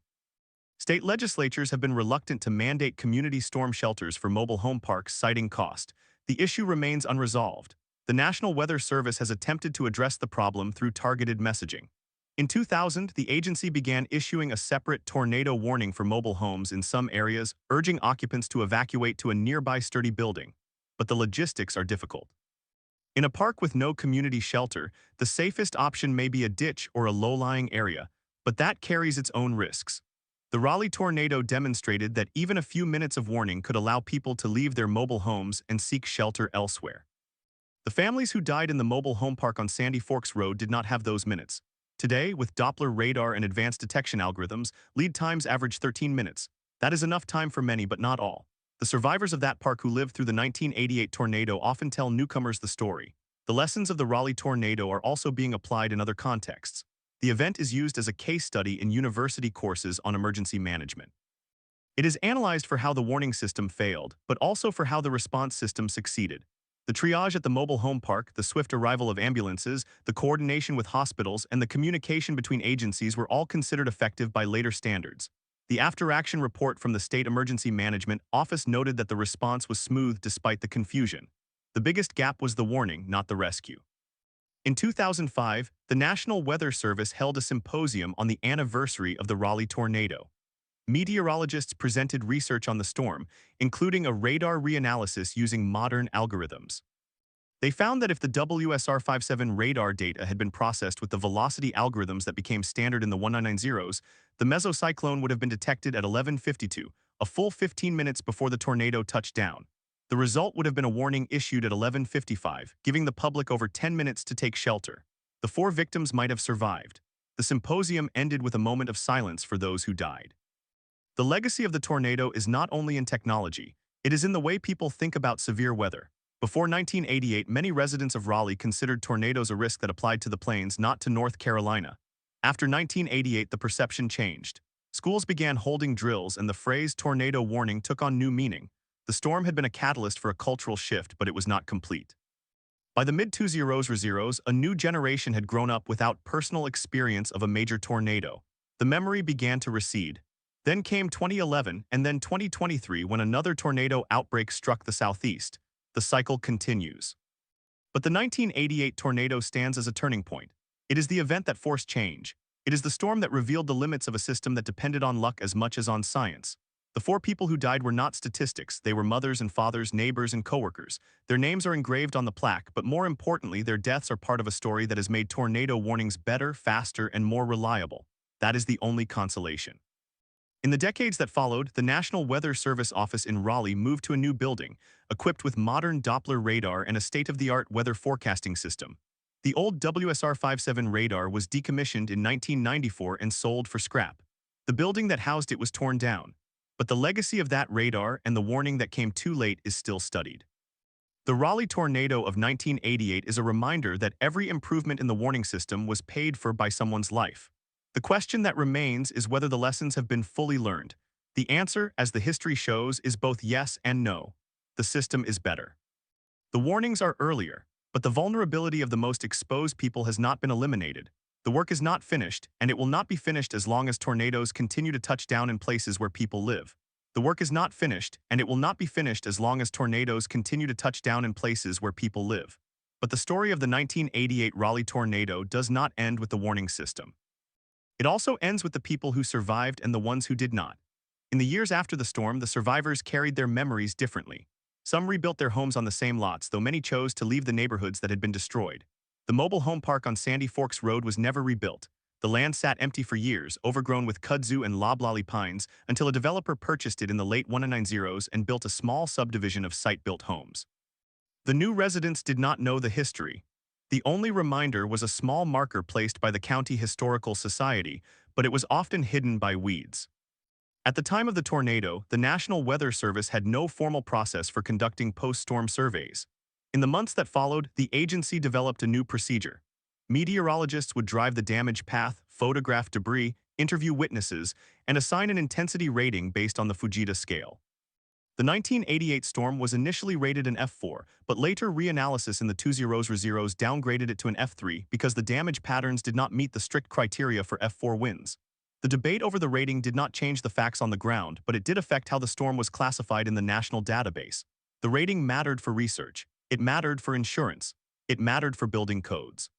State legislatures have been reluctant to mandate community storm shelters for mobile home parks, citing cost. The issue remains unresolved. The National Weather Service has attempted to address the problem through targeted messaging. In 2000, the agency began issuing a separate tornado warning for mobile homes in some areas, urging occupants to evacuate to a nearby sturdy building. But the logistics are difficult. In a park with no community shelter, the safest option may be a ditch or a low-lying area, but that carries its own risks. The Raleigh tornado demonstrated that even a few minutes of warning could allow people to leave their mobile homes and seek shelter elsewhere. The families who died in the mobile home park on Sandy Forks Road did not have those minutes. Today, with Doppler radar and advanced detection algorithms, lead times average 13 minutes. That is enough time for many, but not all. The survivors of that park who lived through the 1988 tornado often tell newcomers the story. The lessons of the Raleigh tornado are also being applied in other contexts. The event is used as a case study in university courses on emergency management. It is analyzed for how the warning system failed, but also for how the response system succeeded. The triage at the mobile home park, the swift arrival of ambulances, the coordination with hospitals, and the communication between agencies were all considered effective by later standards. The after-action report from the State Emergency Management Office noted that the response was smooth despite the confusion. The biggest gap was the warning, not the rescue. In 2005, the National Weather Service held a symposium on the anniversary of the Raleigh tornado. Meteorologists presented research on the storm, including a radar reanalysis using modern algorithms. They found that if the WSR-57 radar data had been processed with the velocity algorithms that became standard in the 1990s, the mesocyclone would have been detected at 11:52, a full 15 minutes before the tornado touched down. The result would have been a warning issued at 11:55, giving the public over 10 minutes to take shelter. The 4 victims might have survived. The symposium ended with a moment of silence for those who died. The legacy of the tornado is not only in technology, it is in the way people think about severe weather. Before 1988, many residents of Raleigh considered tornadoes a risk that applied to the plains, not to North Carolina. After 1988, the perception changed. Schools began holding drills and the phrase tornado warning took on new meaning. The storm had been a catalyst for a cultural shift, but it was not complete. By the mid-2000s, a new generation had grown up without personal experience of a major tornado. The memory began to recede. Then came 2011 and then 2023 when another tornado outbreak struck the southeast. The cycle continues. But the 1988 tornado stands as a turning point. It is the event that forced change. It is the storm that revealed the limits of a system that depended on luck as much as on science. The 4 people who died were not statistics. They were mothers and fathers, neighbors and coworkers. Their names are engraved on the plaque, but more importantly, their deaths are part of a story that has made tornado warnings better, faster, and more reliable. That is the only consolation. In the decades that followed, the National Weather Service office in Raleigh moved to a new building, equipped with modern Doppler radar and a state-of-the-art weather forecasting system. The old WSR-57 radar was decommissioned in 1994 and sold for scrap. The building that housed it was torn down. But the legacy of that radar and the warning that came too late is still studied. The Raleigh tornado of 1988 is a reminder that every improvement in the warning system was paid for by someone's life. The question that remains is whether the lessons have been fully learned. The answer, as the history shows, is both yes and no. The system is better. The warnings are earlier, but the vulnerability of the most exposed people has not been eliminated. The work is not finished, and it will not be finished as long as tornadoes continue to touch down in places where people live. The work is not finished, and it will not be finished as long as tornadoes continue to touch down in places where people live. But the story of the 1988 Raleigh tornado does not end with the warning system. It also ends with the people who survived and the ones who did not. In the years after the storm, the survivors carried their memories differently. Some rebuilt their homes on the same lots, though many chose to leave the neighborhoods that had been destroyed. The mobile home park on Sandy Forks Road was never rebuilt. The land sat empty for years, overgrown with kudzu and loblolly pines, until a developer purchased it in the late 1990s and built a small subdivision of site-built homes. The new residents did not know the history. The only reminder was a small marker placed by the County Historical Society, but it was often hidden by weeds. At the time of the tornado, the National Weather Service had no formal process for conducting post-storm surveys. In the months that followed, the agency developed a new procedure. Meteorologists would drive the damage path, photograph debris, interview witnesses, and assign an intensity rating based on the Fujita scale. The 1988 storm was initially rated an F4, but later reanalysis in the 2000s downgraded it to an F3 because the damage patterns did not meet the strict criteria for F4 winds. The debate over the rating did not change the facts on the ground, but it did affect how the storm was classified in the national database. The rating mattered for research. It mattered for insurance. It mattered for building codes.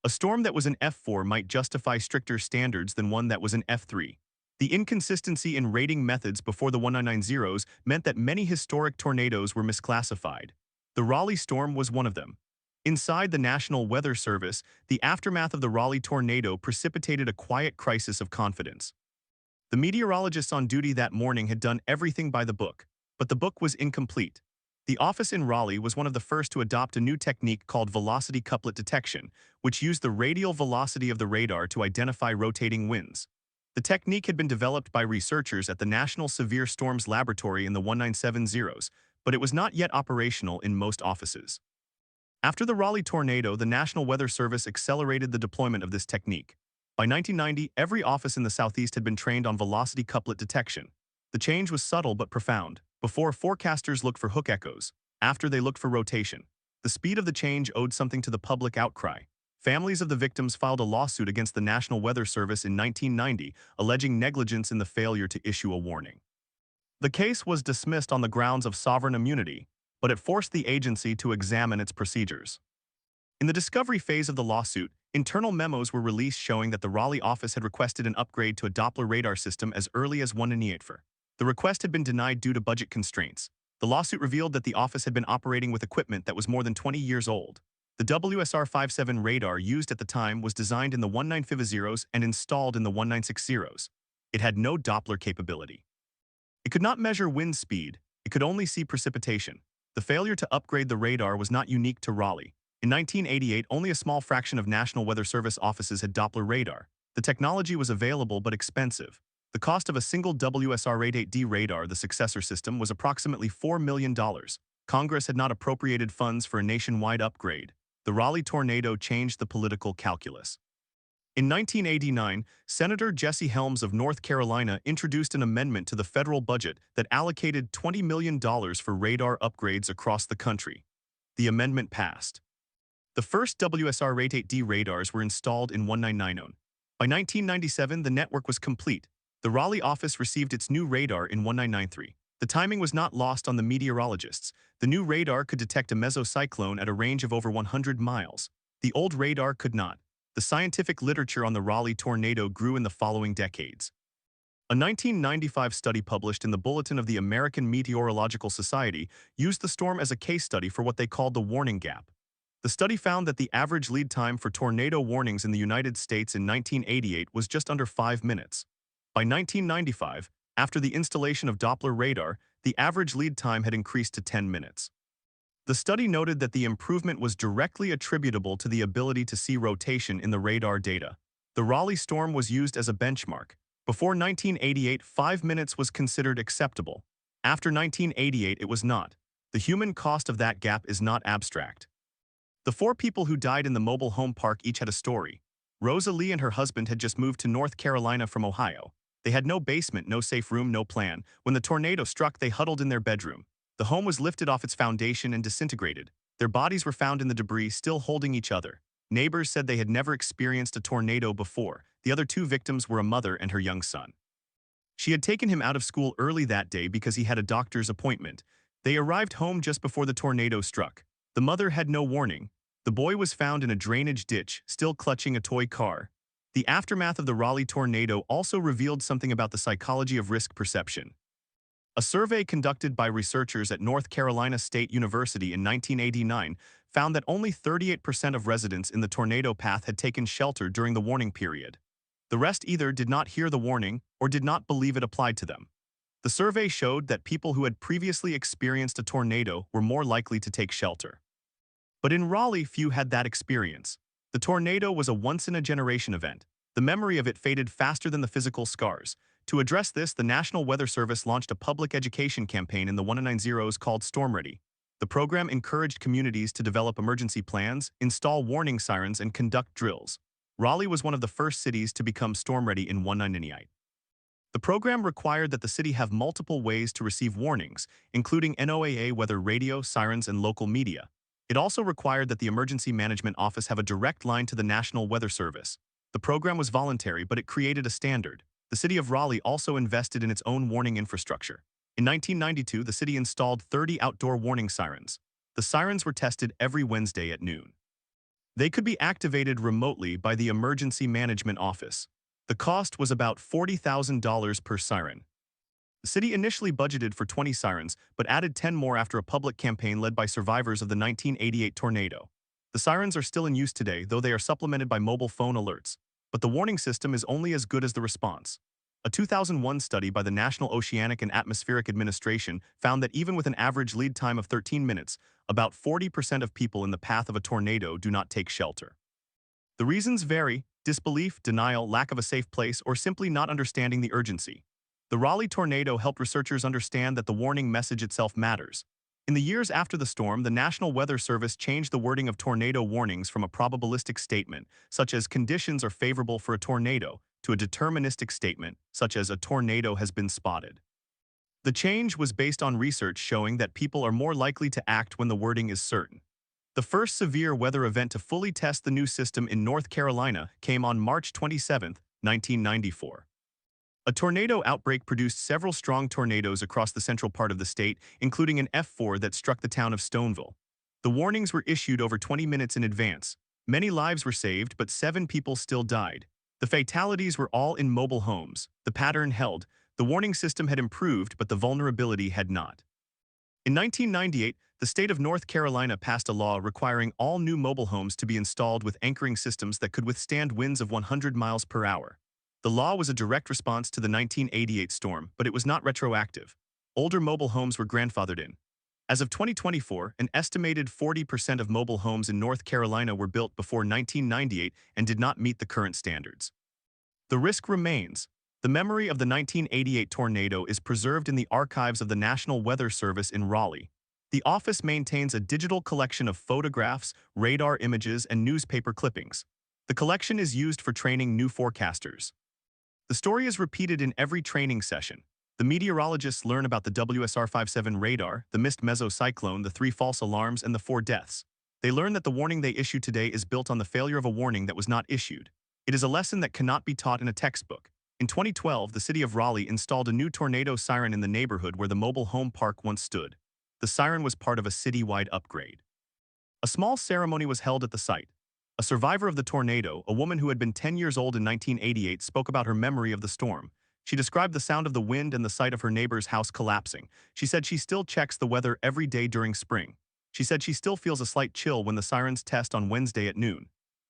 A storm that was an F4 might justify stricter standards than one that was an F3. The inconsistency in rating methods before the 1990s meant that many historic tornadoes were misclassified. The Raleigh storm was one of them. Inside the National Weather Service, the aftermath of the Raleigh tornado precipitated a quiet crisis of confidence. The meteorologists on duty that morning had done everything by the book, but the book was incomplete. The office in Raleigh was one of the first to adopt a new technique called velocity couplet detection, which used the radial velocity of the radar to identify rotating winds. The technique had been developed by researchers at the National Severe Storms Laboratory in the 1970s, but it was not yet operational in most offices. After the Raleigh tornado, the National Weather Service accelerated the deployment of this technique. By 1990, every office in the Southeast had been trained on velocity couplet detection. The change was subtle but profound. Before, forecasters looked for hook echoes. After, they looked for rotation. The speed of the change owed something to the public outcry. Families of the victims filed a lawsuit against the National Weather Service in 1990, alleging negligence in the failure to issue a warning. The case was dismissed on the grounds of sovereign immunity, but it forced the agency to examine its procedures. In the discovery phase of the lawsuit, internal memos were released showing that the Raleigh office had requested an upgrade to a Doppler radar system as early as 1998. The request had been denied due to budget constraints. The lawsuit revealed that the office had been operating with equipment that was more than 20 years old. The WSR-57 radar used at the time was designed in the 1950s and installed in the 1960s. It had no Doppler capability. It could not measure wind speed. It could only see precipitation. The failure to upgrade the radar was not unique to Raleigh. In 1988, only a small fraction of National Weather Service offices had Doppler radar. The technology was available but expensive. The cost of a single WSR-88D radar, the successor system, was approximately $4 million. Congress had not appropriated funds for a nationwide upgrade. The Raleigh tornado changed the political calculus. In 1989, Senator Jesse Helms of North Carolina introduced an amendment to the federal budget that allocated $20 million for radar upgrades across the country. The amendment passed. The first WSR-88D radars were installed in 1990. By 1997, the network was complete. The Raleigh office received its new radar in 1993. The timing was not lost on the meteorologists. The new radar could detect a mesocyclone at a range of over 100 miles. The old radar could not. The scientific literature on the Raleigh tornado grew in the following decades. A 1995 study published in the Bulletin of the American Meteorological Society used the storm as a case study for what they called the warning gap. The study found that the average lead time for tornado warnings in the United States in 1988 was just under 5 minutes. By 1995, after the installation of Doppler radar, the average lead time had increased to 10 minutes. The study noted that the improvement was directly attributable to the ability to see rotation in the radar data. The Raleigh storm was used as a benchmark. Before 1988, 5 minutes was considered acceptable. After 1988, it was not. The human cost of that gap is not abstract. The 4 people who died in the mobile home park each had a story. Rosa Lee and her husband had just moved to North Carolina from Ohio. They had no basement, no safe room, no plan. When the tornado struck, they huddled in their bedroom. The home was lifted off its foundation and disintegrated. Their bodies were found in the debris, still holding each other. Neighbors said they had never experienced a tornado before. The other 2 victims were a mother and her young son. She had taken him out of school early that day because he had a doctor's appointment. They arrived home just before the tornado struck. The mother had no warning. The boy was found in a drainage ditch, still clutching a toy car. The aftermath of the Raleigh tornado also revealed something about the psychology of risk perception. A survey conducted by researchers at North Carolina State University in 1989 found that only 38% of residents in the tornado path had taken shelter during the warning period. The rest either did not hear the warning or did not believe it applied to them. The survey showed that people who had previously experienced a tornado were more likely to take shelter. But in Raleigh, few had that experience. The tornado was a once-in-a-generation event. The memory of it faded faster than the physical scars. To address this, the National Weather Service launched a public education campaign in the 190s called Storm Ready. The program encouraged communities to develop emergency plans, install warning sirens, and conduct drills. Raleigh was one of the first cities to become storm ready in 1998. The program required that the city have multiple ways to receive warnings, including NOAA weather radio, sirens, and local media. It also required that the Emergency Management Office have a direct line to the National Weather Service. The program was voluntary, but it created a standard. The city of Raleigh also invested in its own warning infrastructure. In 1992, the city installed 30 outdoor warning sirens. The sirens were tested every Wednesday at noon. They could be activated remotely by the Emergency Management Office. The cost was about $40,000 per siren. The city initially budgeted for 20 sirens, but added 10 more after a public campaign led by survivors of the 1988 tornado. The sirens are still in use today, though they are supplemented by mobile phone alerts. But the warning system is only as good as the response. A 2001 study by the National Oceanic and Atmospheric Administration found that even with an average lead time of 13 minutes, about 40% of people in the path of a tornado do not take shelter. The reasons vary: disbelief, denial, lack of a safe place, or simply not understanding the urgency. The Raleigh tornado helped researchers understand that the warning message itself matters. In the years after the storm, the National Weather Service changed the wording of tornado warnings from a probabilistic statement, such as "conditions are favorable for a tornado," to a deterministic statement, such as "a tornado has been spotted." The change was based on research showing that people are more likely to act when the wording is certain. The first severe weather event to fully test the new system in North Carolina came on March 27, 1994. A tornado outbreak produced several strong tornadoes across the central part of the state, including an F4 that struck the town of Stoneville. The warnings were issued over 20 minutes in advance. Many lives were saved, but 7 people still died. The fatalities were all in mobile homes. The pattern held. The warning system had improved, but the vulnerability had not. In 1998, the state of North Carolina passed a law requiring all new mobile homes to be installed with anchoring systems that could withstand winds of 100 miles per hour. The law was a direct response to the 1988 storm, but it was not retroactive. Older mobile homes were grandfathered in. As of 2024, an estimated 40% of mobile homes in North Carolina were built before 1998 and did not meet the current standards. The risk remains. The memory of the 1988 tornado is preserved in the archives of the National Weather Service in Raleigh. The office maintains a digital collection of photographs, radar images, and newspaper clippings. The collection is used for training new forecasters. The story is repeated in every training session. The meteorologists learn about the WSR-57 radar, the missed mesocyclone, the 3 false alarms, and the 4 deaths. They learn that the warning they issue today is built on the failure of a warning that was not issued. It is a lesson that cannot be taught in a textbook. In 2012, the city of Raleigh installed a new tornado siren in the neighborhood where the mobile home park once stood. The siren was part of a citywide upgrade. A small ceremony was held at the site. A survivor of the tornado, a woman who had been 10 years old in 1988, spoke about her memory of the storm. She described the sound of the wind and the sight of her neighbor's house collapsing. She said she still checks the weather every day during spring. She said she still feels a slight chill when the sirens test on Wednesday at noon.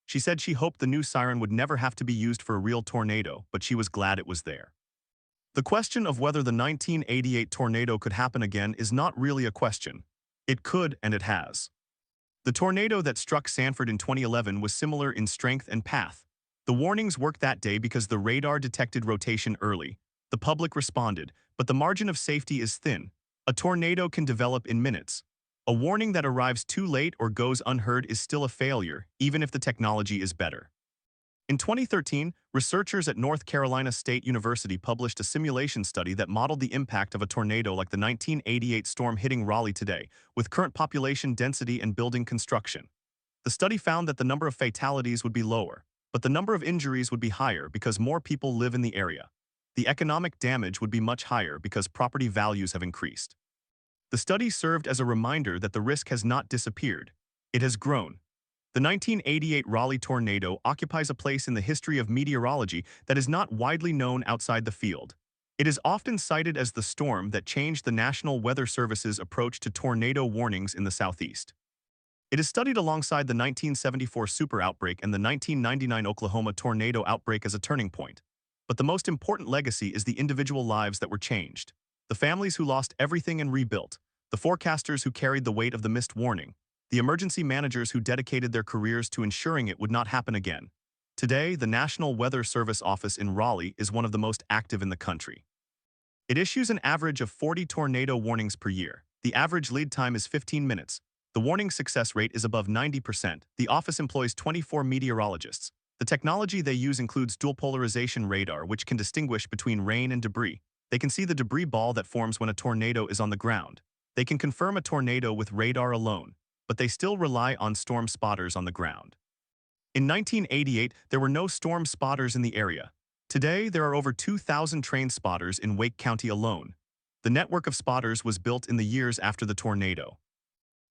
She said she hoped the new siren would never have to be used for a real tornado, but she was glad it was there. The question of whether the 1988 tornado could happen again is not really a question. It could, and it has. The tornado that struck Sanford in 2011 was similar in strength and path. The warnings worked that day because the radar detected rotation early. The public responded, but the margin of safety is thin. A tornado can develop in minutes. A warning that arrives too late or goes unheard is still a failure, even if the technology is better. In 2013, researchers at North Carolina State University published a simulation study that modeled the impact of a tornado like the 1988 storm hitting Raleigh today, with current population density and building construction. The study found that the number of fatalities would be lower, but the number of injuries would be higher because more people live in the area. the economic damage would be much higher because property values have increased. The study served as a reminder that the risk has not disappeared. It has grown. The 1988 Raleigh tornado occupies a place in the history of meteorology that is not widely known outside the field. It is often cited as the storm that changed the National Weather Service's approach to tornado warnings in the Southeast. It is studied alongside the 1974 super outbreak and the 1999 Oklahoma tornado outbreak as a turning point. But the most important legacy is the individual lives that were changed. The families who lost everything and rebuilt, the forecasters who carried the weight of the missed warning, the emergency managers who dedicated their careers to ensuring it would not happen again. Today, the National Weather Service office in Raleigh is one of the most active in the country. It issues an average of 40 tornado warnings per year. The average lead time is 15 minutes. The warning success rate is above 90%. The office employs 24 meteorologists. The technology they use includes dual polarization radar, which can distinguish between rain and debris. They can see the debris ball that forms when a tornado is on the ground. They can confirm a tornado with radar alone, but they still rely on storm spotters on the ground. In 1988, there were no storm spotters in the area. Today, there are over 2,000 trained spotters in Wake County alone. The network of spotters was built in the years after the tornado.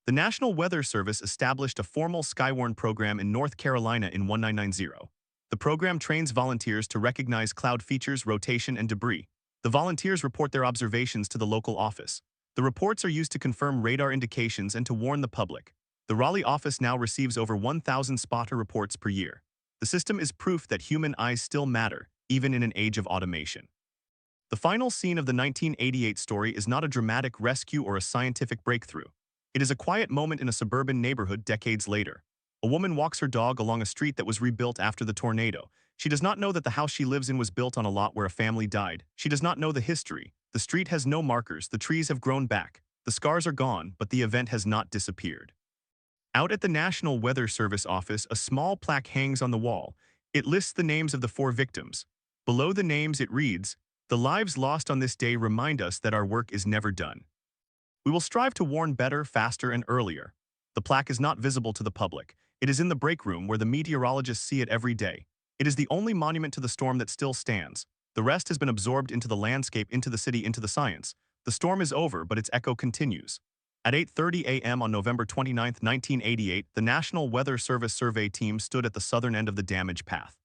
The National Weather Service established a formal Skywarn program in North Carolina in 1990. The program trains volunteers to recognize cloud features, rotation, and debris. The volunteers report their observations to the local office. The reports are used to confirm radar indications and to warn the public. The Raleigh office now receives over 1,000 spotter reports per year. The system is proof that human eyes still matter, even in an age of automation. The final scene of the 1988 story is not a dramatic rescue or a scientific breakthrough. It is a quiet moment in a suburban neighborhood decades later. A woman walks her dog along a street that was rebuilt after the tornado. She does not know that the house she lives in was built on a lot where a family died. She does not know the history. The street has no markers, the trees have grown back. The scars are gone, but the event has not disappeared. Out at the National Weather Service office, a small plaque hangs on the wall. It lists the names of the 4 victims. Below the names it reads, "The lives lost on this day remind us that our work is never done. We will strive to warn better, faster, and earlier." The plaque is not visible to the public. It is in the break room where the meteorologists see it every day. It is the only monument to the storm that still stands. The rest has been absorbed into the landscape, into the city, into the science. The storm is over, but its echo continues. At 8:30 a.m. on November 29, 1988, the National Weather Service survey team stood at the southern end of the damage path.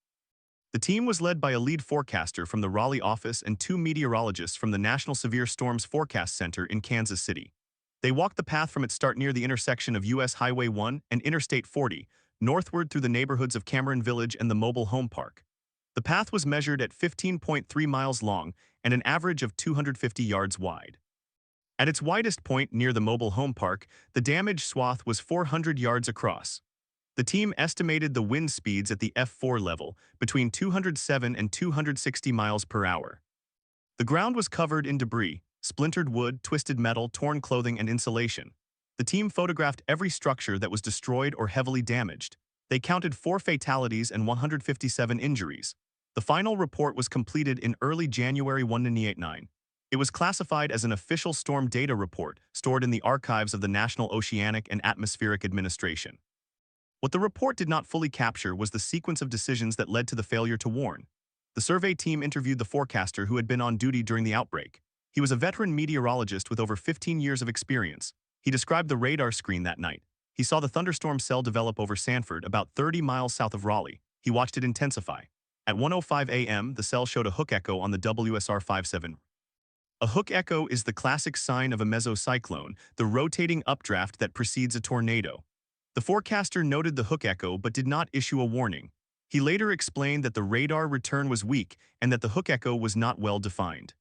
The team was led by a lead forecaster from the Raleigh office and 2 meteorologists from the National Severe Storms Forecast Center in Kansas City. They walked the path from its start near the intersection of U.S. Highway 1 and Interstate 40, northward through the neighborhoods of Cameron Village and the Mobile Home Park. The path was measured at 15.3 miles long and an average of 250 yards wide. At its widest point near the Mobile Home Park, the damaged swath was 400 yards across. The team estimated the wind speeds at the F4 level between 207 and 260 miles per hour. The ground was covered in debris, splintered wood, twisted metal, torn clothing, and insulation. The team photographed every structure that was destroyed or heavily damaged. They counted 4 fatalities and 157 injuries. The final report was completed in early January 1989. It was classified as an official storm data report stored in the archives of the National Oceanic and Atmospheric Administration. What the report did not fully capture was the sequence of decisions that led to the failure to warn. The survey team interviewed the forecaster who had been on duty during the outbreak. He was a veteran meteorologist with over 15 years of experience. He described the radar screen that night. He saw the thunderstorm cell develop over Sanford, about 30 miles south of Raleigh. He watched it intensify. At 1:05 a.m., the cell showed a hook echo on the WSR 57. A hook echo is the classic sign of a mesocyclone, the rotating updraft that precedes a tornado. The forecaster noted the hook echo but did not issue a warning. He later explained that the radar return was weak and that the hook echo was not well defined.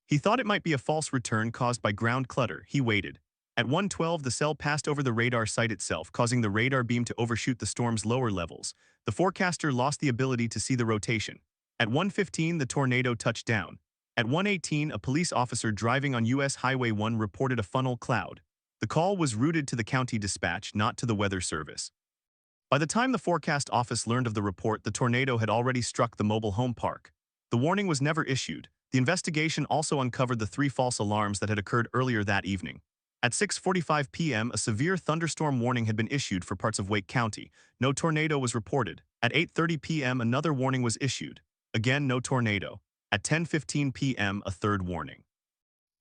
He thought it might be a false return caused by ground clutter. He waited. At 1:12, the cell passed over the radar site itself, causing the radar beam to overshoot the storm's lower levels. The forecaster lost the ability to see the rotation. At 1:15, the tornado touched down. At 1:18, a police officer driving on U.S. Highway 1 reported a funnel cloud. The call was routed to the county dispatch, not to the Weather Service. By the time the forecast office learned of the report, the tornado had already struck the Mobile Home Park. The warning was never issued. The investigation also uncovered the 3 false alarms that had occurred earlier that evening. At 6:45 p.m., a severe thunderstorm warning had been issued for parts of Wake County. No tornado was reported. At 8:30 p.m., another warning was issued. Again, no tornado. At 10:15 p.m., a third warning.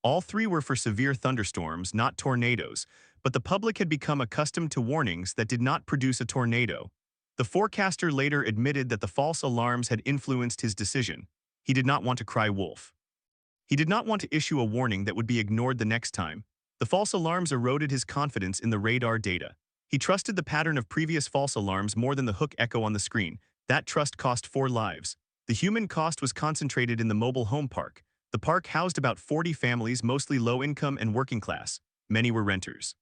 All three were for severe thunderstorms, not tornadoes, but the public had become accustomed to warnings that did not produce a tornado. The forecaster later admitted that the false alarms had influenced his decision. He did not want to cry wolf. He did not want to issue a warning that would be ignored the next time. The false alarms eroded his confidence in the radar data. He trusted the pattern of previous false alarms more than the hook echo on the screen. That trust cost 4 lives. The human cost was concentrated in the mobile home park. The park housed about 40 families, mostly low-income and working class. Many were renters.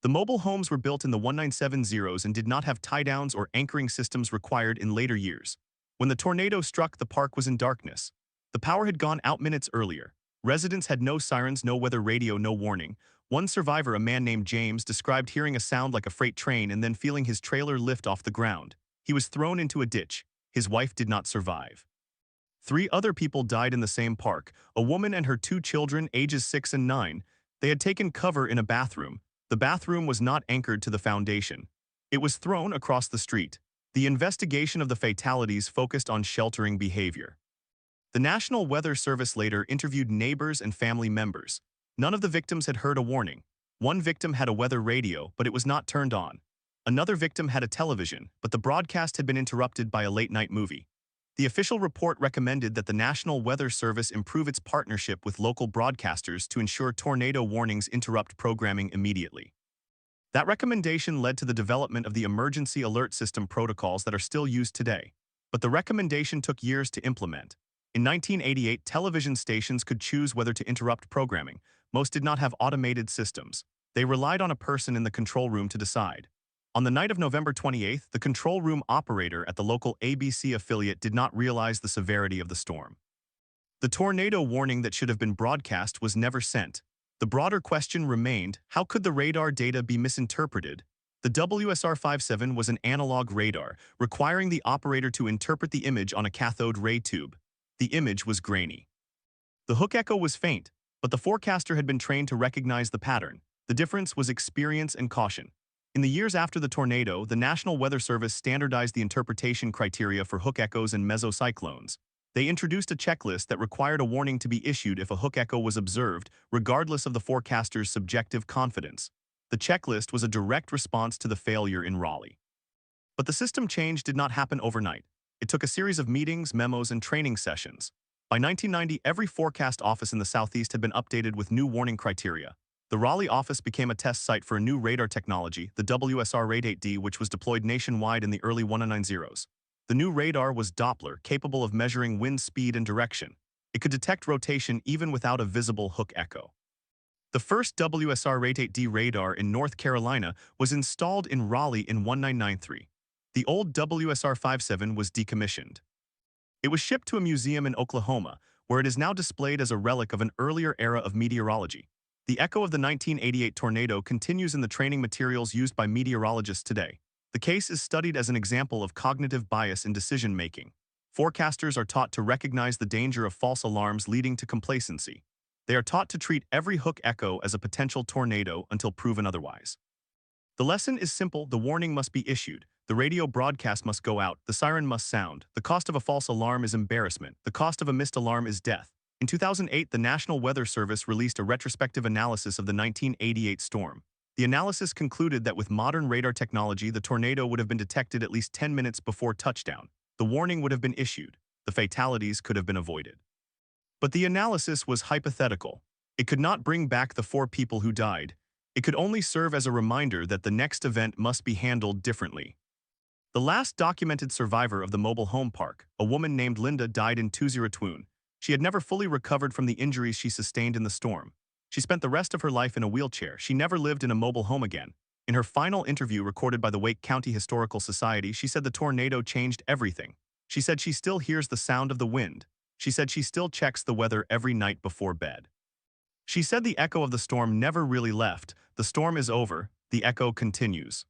The mobile homes were built in the 1970s and did not have tie-downs or anchoring systems required in later years. When the tornado struck, the park was in darkness. The power had gone out minutes earlier. Residents had no sirens, no weather radio, no warning. One survivor, a man named James, described hearing a sound like a freight train and then feeling his trailer lift off the ground. He was thrown into a ditch. His wife did not survive. 3 other people died in the same park, a woman and her 2 children, ages 6 and 9. They had taken cover in a bathroom. The bathroom was not anchored to the foundation. It was thrown across the street. The investigation of the fatalities focused on sheltering behavior. The National Weather Service later interviewed neighbors and family members. None of the victims had heard a warning. One victim had a weather radio, but it was not turned on. Another victim had a television, but the broadcast had been interrupted by a late-night movie. The official report recommended that the National Weather Service improve its partnership with local broadcasters to ensure tornado warnings interrupt programming immediately. That recommendation led to the development of the emergency alert system protocols that are still used today. But the recommendation took years to implement. In 1988, television stations could choose whether to interrupt programming. Most did not have automated systems. They relied on a person in the control room to decide. On the night of November 28th, the control room operator at the local ABC affiliate did not realize the severity of the storm. The tornado warning that should have been broadcast was never sent. The broader question remained, how could the radar data be misinterpreted? The WSR-57 was an analog radar, requiring the operator to interpret the image on a cathode ray tube. The image was grainy. The hook echo was faint, but the forecaster had been trained to recognize the pattern. The difference was experience and caution. In the years after the tornado, the National Weather Service standardized the interpretation criteria for hook echoes and mesocyclones. They introduced a checklist that required a warning to be issued if a hook echo was observed, regardless of the forecaster's subjective confidence. The checklist was a direct response to the failure in Raleigh. But the system change did not happen overnight. It took a series of meetings, memos, and training sessions. By 1990, every forecast office in the Southeast had been updated with new warning criteria. The Raleigh office became a test site for a new radar technology, the WSR-8D, which was deployed nationwide in the early 1990s. The new radar was Doppler, capable of measuring wind speed and direction. It could detect rotation even without a visible hook echo. The first WSR-8D radar in North Carolina was installed in Raleigh in 1993. The old WSR-57 was decommissioned. It was shipped to a museum in Oklahoma, where it is now displayed as a relic of an earlier era of meteorology. The echo of the 1988 tornado continues in the training materials used by meteorologists today. The case is studied as an example of cognitive bias in decision-making. Forecasters are taught to recognize the danger of false alarms leading to complacency. They are taught to treat every hook echo as a potential tornado until proven otherwise. The lesson is simple: the warning must be issued, the radio broadcast must go out, the siren must sound. The cost of a false alarm is embarrassment. The cost of a missed alarm is death. In 2008, the National Weather Service released a retrospective analysis of the 1988 storm. The analysis concluded that with modern radar technology, the tornado would have been detected at least 10 minutes before touchdown. The warning would have been issued. The fatalities could have been avoided. But the analysis was hypothetical. It could not bring back the 4 people who died. It could only serve as a reminder that the next event must be handled differently. The last documented survivor of the mobile home park, a woman named Linda, died in 2020. She had never fully recovered from the injuries she sustained in the storm. She spent the rest of her life in a wheelchair. She never lived in a mobile home again. In her final interview recorded by the Wake County Historical Society, she said the tornado changed everything. She said she still hears the sound of the wind. She said she still checks the weather every night before bed. She said the echo of the storm never really left. The storm is over. The echo continues.